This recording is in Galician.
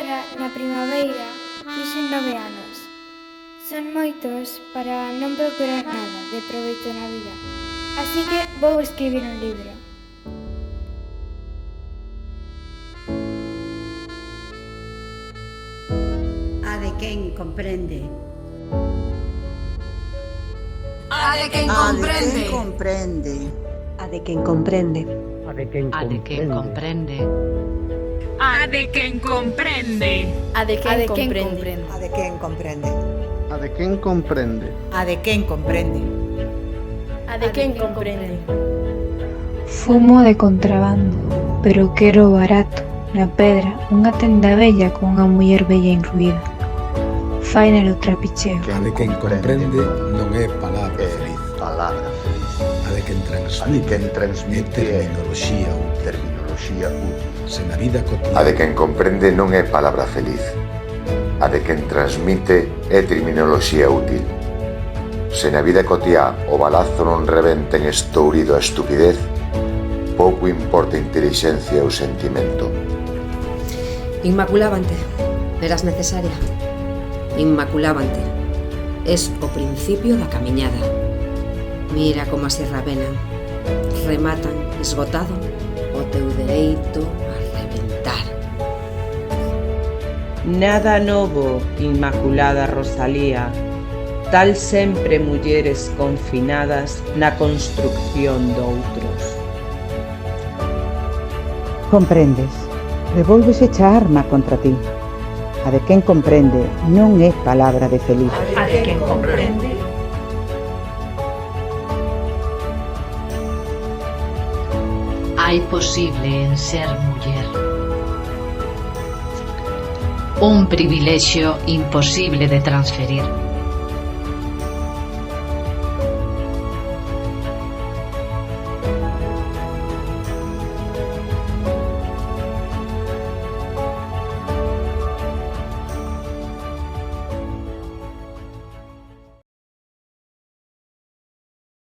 agora, na primavera, fixen 9 anos. Son moitos para non procurar nada de proveito na vida. Así que vou escribir un libro. A de quen comprende. A de quen comprende. A de quen comprende. A de quen A de quen comprende. A de quen comprende. A de quen comprende. A de quen comprende. A de quen comprende. A de quen comprende. A de quen comprende. Fumo de contrabando, pero quero barato. Na pedra, unha tenda bella con unha muller bella incluída. Faina no trapicheo. A de quen comprende non é palabra feliz. Palabra feliz. A de quen A de quen transmite transmite terminoloxía útil. terminoloxía útil. Se na vida A cotidiana de quen comprende non é palabra feliz. A de quen transmite é terminoloxía útil. Se na vida cotiá o balazo non rebenta en estourido a estupidez, pouco importa a intelixencia ou sentimento. Inmaculábante, eras necesaria. Inmaculábante, es o principio da camiñada. Mira como así rabenan, rematan esgotado o teu dereito a reventar. Nada novo, Inmaculada Rosalía, tal sempre mulleres confinadas na construcción doutros. Comprendes, revólvese a arma contra ti. A de quen comprende non é palabra de feliz. A de quen comprende. Hai posible en ser muller. Un privilexio imposible de transferir.